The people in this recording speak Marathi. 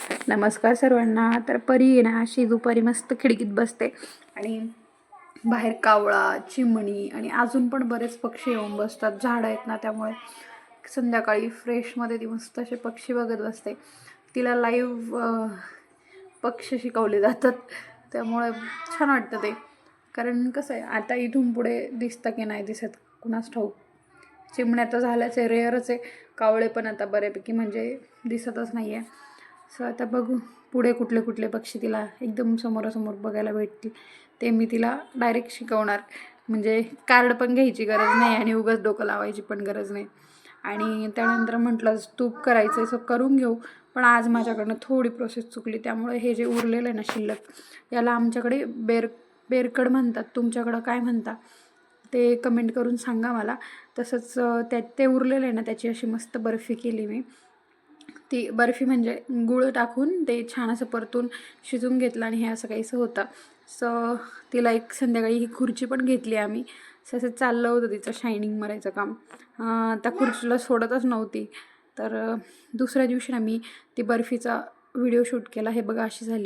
नमस्कार सर्वांना. तर परी आहे ना अशी दुपारी मस्त खिडकीत बसते आणि बाहेर कावळा, चिमणी आणि अजून पण बरेच पक्षी येऊन बसतात. झाडं आहेत ना त्यामुळे संध्याकाळी फ्रेशमध्ये ती मस्त असे पक्षी बघत बसते. तिला लाईव्ह पक्षी शिकवले जातात त्यामुळे छान वाटतं ते. कारण कसं आहे आता इथून पुढे दिसतं की नाही दिसत कुणास ठाऊक. चिमण्या तर झाल्याच आहे, रेअरच आहे. कावळे पण आता बऱ्यापैकी म्हणजे दिसतच नाही आहे. सो आता बघू पुढे कुठले कुठले पक्षी तिला एकदम समोरासमोर बघायला भेटतील. ते मी तिला डायरेक्ट शिकवणार. म्हणजे कार्ड पण घ्यायची गरज नाही आणि उगाच डोकं लावायची पण गरज नाही. आणि त्यानंतर म्हटलं तूप करायचं असं करून घेऊ. पण आज माझ्याकडनं थोडी प्रोसेस चुकली त्यामुळे हे जे उरलेलं आहे ना शिल्लक, याला आमच्याकडे बेरकड म्हणतात. तुमच्याकडं काय म्हणता ते कमेंट करून सांगा मला. तसंच त्यात ते उरलेलं आहे ना त्याची अशी मस्त बर्फी केली मी. ती बर्फी म्हणजे गूळ टाकून ते छान असं परतून शिजवून घेतलं आणि हे असं काहीसं होतं. सो तिला एक संध्याकाळी ही खुर्ची पण घेतली आम्ही. असं चाललं होतं तिचं शायनिंग मारायचं काम. त्या खुर्चीला सोडतच नव्हती. तर दुसऱ्या दिवशी ना मी ती बर्फीचा व्हिडिओ शूट केला. हे बघा अशी झाली.